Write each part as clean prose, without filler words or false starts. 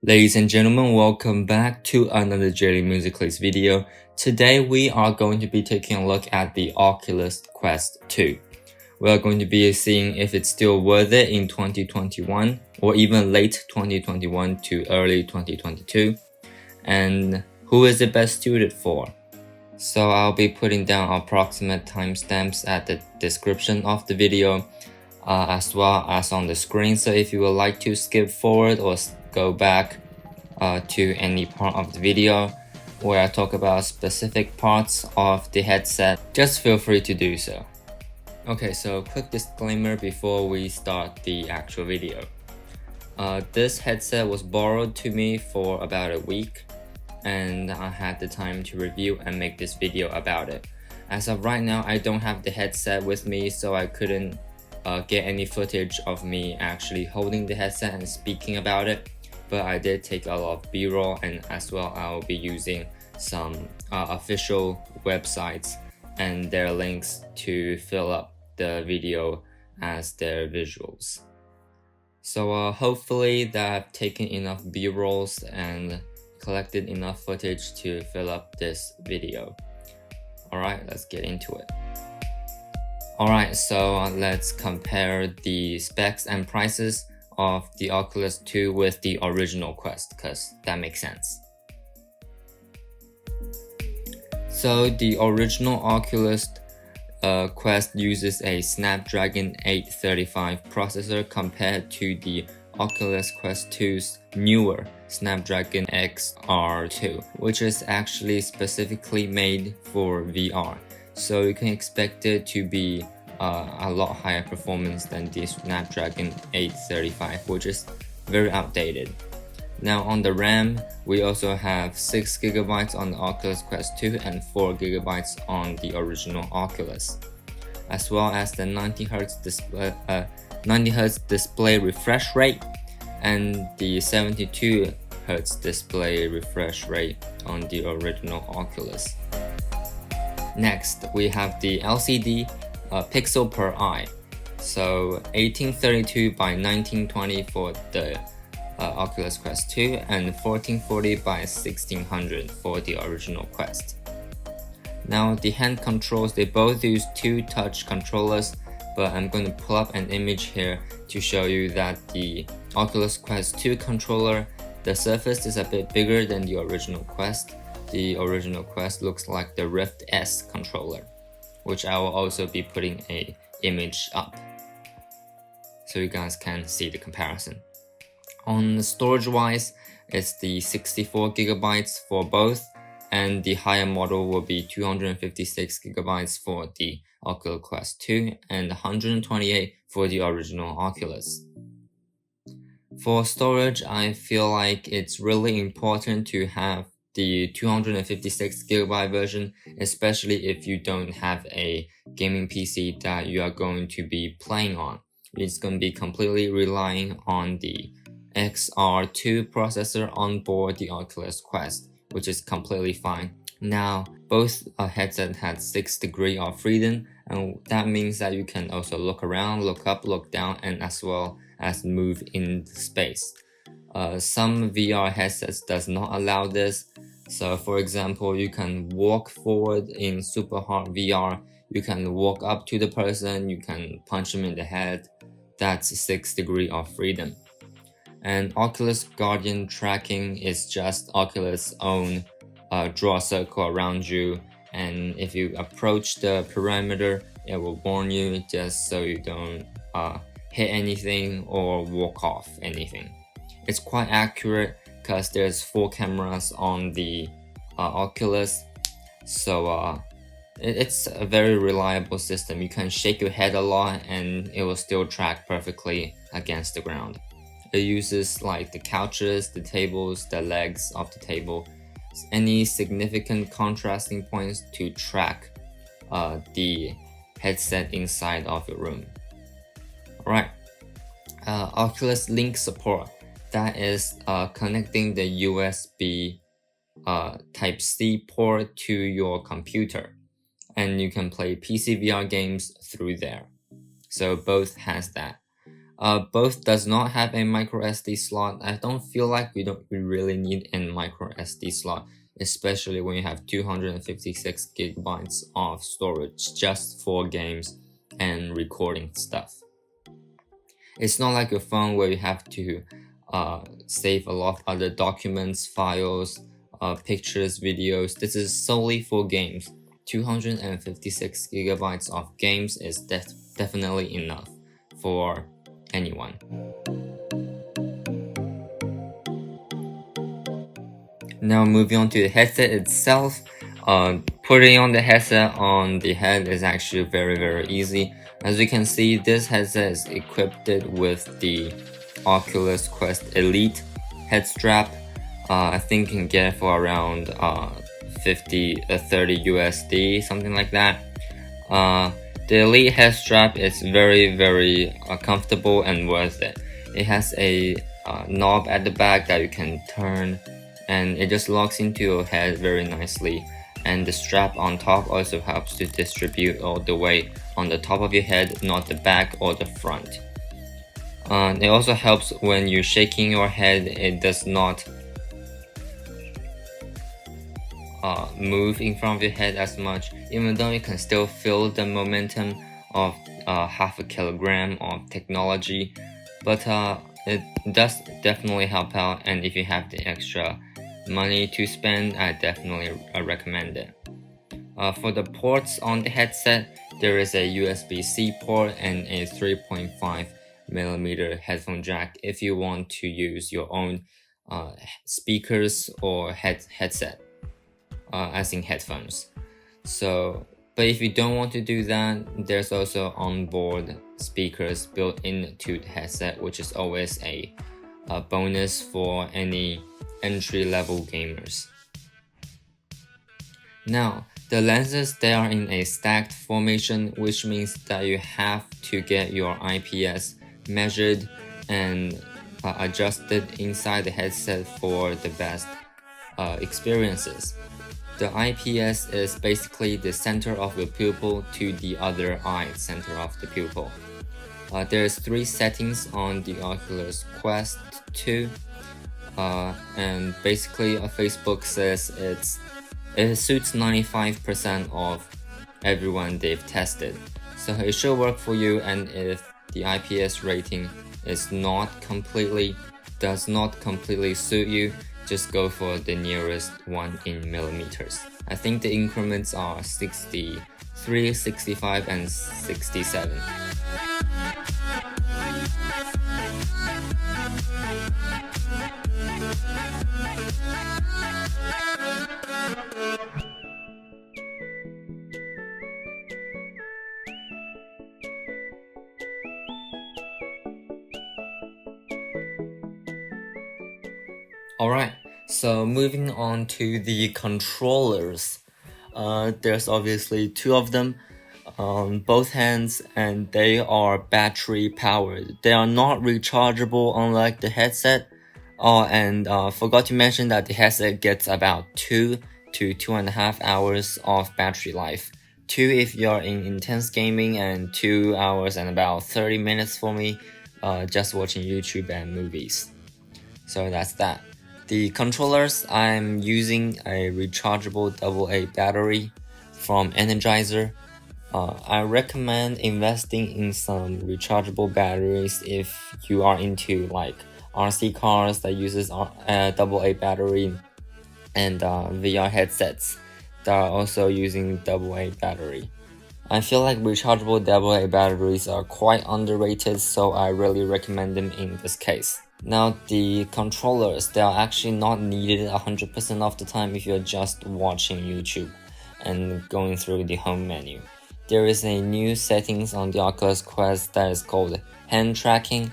Ladies and gentlemen, welcome back to another Daily Music Clips video. Today we are going to be taking a look at the Oculus Quest 2. We are going to be seeing if it's still worth it in 2021 or even late 2021 to early 2022, and who is it best suited for. So I'll be putting down approximate timestamps at the description of the video as well as on the screen, so if you would like to skip forward or go back to any part of the video where I talk about specific parts of the headset, just feel free to do so. Okay, so quick disclaimer before we start the actual video. This headset was borrowed to me for about a week, and I had the time to review and make this video about it. As of right now, I don't have the headset with me, so I couldn't get any footage of me actually holding the headset and speaking about it, but I did take a lot of b-roll, and as well I will be using some official websites and their links to fill up the video as their visuals. So hopefully that I've taken enough b-rolls and collected enough footage to fill up this video. Alright, let's get into it. Alright, so let's compare the specs and prices of the Oculus 2 with the original Quest, because that makes sense. So the original Oculus Quest uses a Snapdragon 835 processor compared to the Oculus Quest 2's newer Snapdragon XR2, which is actually specifically made for VR. So you can expect it to be a lot higher performance than the Snapdragon 835, which is very outdated. Now on the RAM, we also have 6GB on the Oculus Quest 2 and 4GB on the original Oculus, as well as the 90Hz display refresh rate and the 72Hz display refresh rate on the original Oculus. Next, we have the LCD pixel per eye, so 1832 by 1920 for the Oculus Quest 2 and 1440 by 1600 for the original Quest. Now the hand controls, they both use two touch controllers, but I'm going to pull up an image here to show you that the Oculus Quest 2 controller, the surface is a bit bigger than the original Quest. The original Quest looks like the Rift S controller, which I will also be putting an image up so you guys can see the comparison. On storage wise, it's the 64GB for both, and the higher model will be 256GB for the Oculus Quest 2 and 128 for the original Oculus. For storage, I feel like it's really important to have the 256GB version, especially if you don't have a gaming PC that you are going to be playing on. It's going to be completely relying on the XR2 processor on board the Oculus Quest, which is completely fine. Now, both headsets had 6 degrees of freedom, and that means that you can also look around, look up, look down, and as well as move in space. Some VR headsets does not allow this. So for example, you can walk forward in super hard VR, you can walk up to the person, you can punch him in the head. That's 6 degrees of freedom. And Oculus Guardian tracking is just Oculus' own draw a circle around you, and if you approach the perimeter, it will warn you just so you don't hit anything or walk off anything. It's quite accurate because there's 4 cameras on the Oculus, so it's a very reliable system. You can shake your head a lot and it will still track perfectly against the ground. It uses like the couches, the tables, the legs of the table, any significant contrasting points to track the headset inside of your room. Alright, Oculus Link support. That is connecting the USB Type-C port to your computer, and you can play PC VR games through there. So both has that. Both does not have a micro SD slot. I don't feel like we really need a micro SD slot, especially when you have 256 gigabytes of storage just for games and recording stuff. It's not like your phone where you have to save a lot of other documents, files, pictures, videos. This is solely for games. 256 gigabytes of games is definitely enough for anyone. Now moving on to the headset itself. Putting on the headset on the head is actually very easy. As you can see, this headset is equipped with the Oculus Quest Elite head strap. I think you can get it for around 30 USD, something like that. The Elite head strap is very comfortable and worth it. It has a knob at the back that you can turn, and it just locks into your head very nicely. And the strap on top also helps to distribute all the weight on the top of your head, not the back or the front. It also helps when you're shaking your head, it does not move in front of your head as much, even though you can still feel the momentum of half a kilogram of technology. But it does definitely help out, and if you have the extra money to spend, I definitely recommend it. For the ports on the headset, there is a USB-C port and a 3.5mm headphone jack if you want to use your own speakers or headset, as in headphones. But if you don't want to do that, there's also onboard speakers built into the headset, which is always a bonus for any entry-level gamers. Now, the lenses, they are in a stacked formation, which means that you have to get your IPS measured and adjusted inside the headset for the best experiences. The IPS is basically the center of your pupil to the other eye center of the pupil. There's 3 settings on the Oculus Quest 2. And basically Facebook says it suits 95% of everyone they've tested, so it should work for you. And if the IPS rating does not completely suit you, just go for the nearest one in millimeters. I think the increments are 63, 65, and 67. Alright, so moving on to the controllers. There's obviously 2 of them on both hands, and they are battery powered. They are not rechargeable unlike the headset. And forgot to mention that the headset gets about 2 to 2.5 hours of battery life. 2 if you're in intense gaming, and 2 hours and about 30 minutes for me just watching YouTube and movies. So that's that. The controllers, I'm using a rechargeable AA battery from Energizer. I recommend investing in some rechargeable batteries if you are into like RC cars that uses AA battery, and VR headsets that are also using AA battery. I feel like rechargeable AA batteries are quite underrated, so I really recommend them in this case. Now, the controllers, they are actually not needed 100% of the time if you're just watching YouTube and going through the home menu. There is a new settings on the Oculus Quest that is called hand tracking.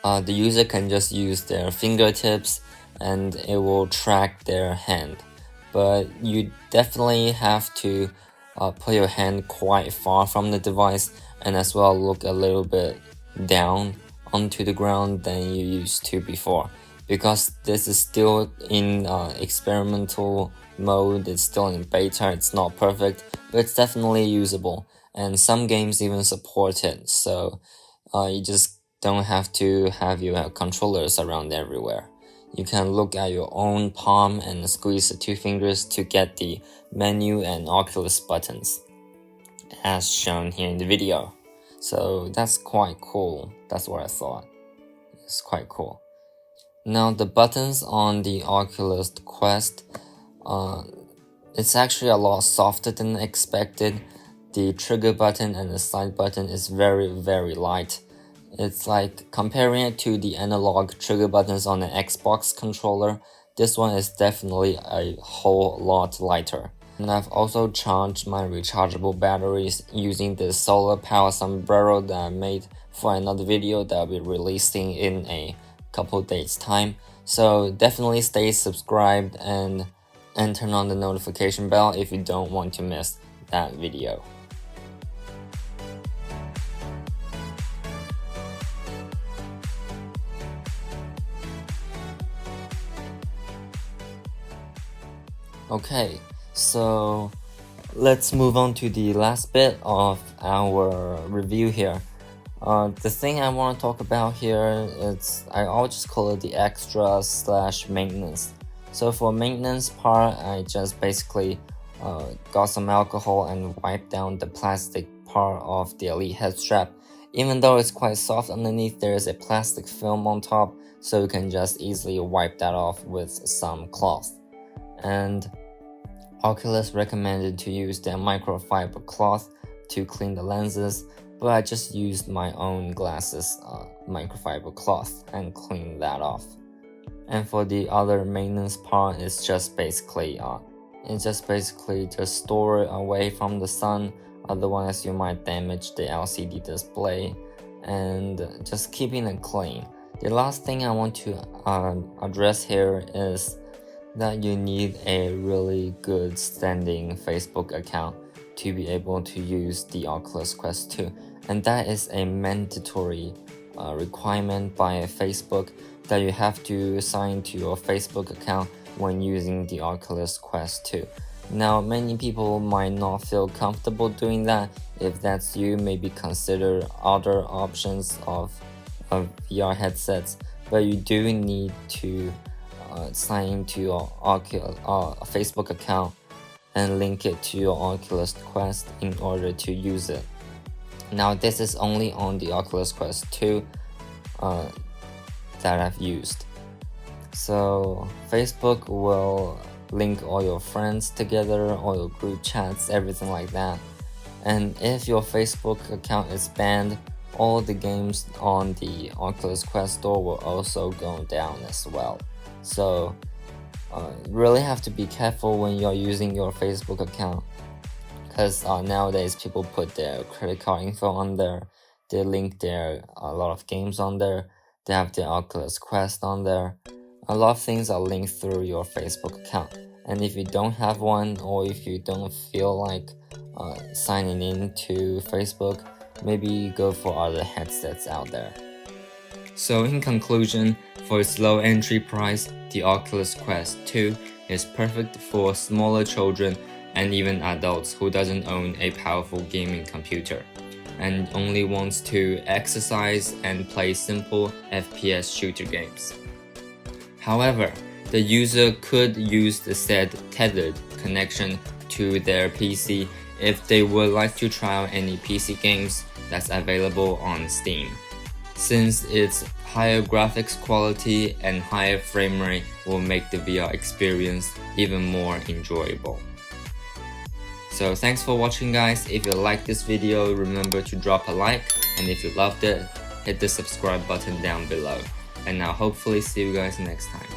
The user can just use their fingertips and it will track their hand. But you definitely have to put your hand quite far from the device, and as well look a little bit down onto the ground than you used to before, because this is still in experimental mode. It's still in beta. It's not perfect, but it's definitely usable, and some games even support it. So you just don't have to have your controllers around everywhere. You can look at your own palm and squeeze the two fingers to get the menu and Oculus buttons, as shown here in the video. So that's quite cool. That's what I thought. It's quite cool. Now the buttons on the Oculus Quest, it's actually a lot softer than expected. The trigger button and the side button is very, very light. It's like comparing it to the analog trigger buttons on an Xbox controller, this one is definitely a whole lot lighter. And I've also charged my rechargeable batteries using the solar power sombrero that I made for another video that I'll be releasing in a couple days time. So definitely stay subscribed and turn on the notification bell if you don't want to miss that video. Okay, so let's move on to the last bit of our review here. The thing I want to talk about here is, I'll just call it the extra/maintenance. So for maintenance part, I just basically got some alcohol and wiped down the plastic part of the Elite head strap. Even though it's quite soft underneath, there is a plastic film on top, so you can just easily wipe that off with some cloth. And Oculus recommended to use their microfiber cloth to clean the lenses, but I just used my own glasses microfiber cloth and cleaned that off. And for the other maintenance part, it's just basically just store it away from the sun, otherwise you might damage the LCD display, and just keeping it clean. The last thing I want to address here is that you need a really good standing Facebook account to be able to use the Oculus Quest 2, and that is a mandatory requirement by Facebook, that you have to sign to your Facebook account when using the Oculus Quest 2. Now, many people might not feel comfortable doing that. If that's you, maybe consider other options of VR headsets, but you do need to sign into your Facebook account and link it to your Oculus Quest in order to use it. Now, this is only on the Oculus Quest 2 that I've used. So Facebook will link all your friends together, all your group chats, everything like that. And if your Facebook account is banned, all the games on the Oculus Quest store will also go down as well. So really have to be careful when you're using your Facebook account, because nowadays people put their credit card info on there, they link a lot of games on there, they have the Oculus Quest on there. A lot of things are linked through your Facebook account, and if you don't have one, or if you don't feel like signing in to Facebook, maybe go for other headsets out there. So in conclusion, for its low entry price, the Oculus Quest 2 is perfect for smaller children and even adults who doesn't own a powerful gaming computer and only wants to exercise and play simple FPS shooter games. However, the user could use the said tethered connection to their PC if they would like to try out any PC games that's available on Steam, since its higher graphics quality and higher frame rate will make the VR experience even more enjoyable. So thanks for watching, guys. If you liked this video, remember to drop a like, and if you loved it, hit the subscribe button down below. And I'll hopefully see you guys next time.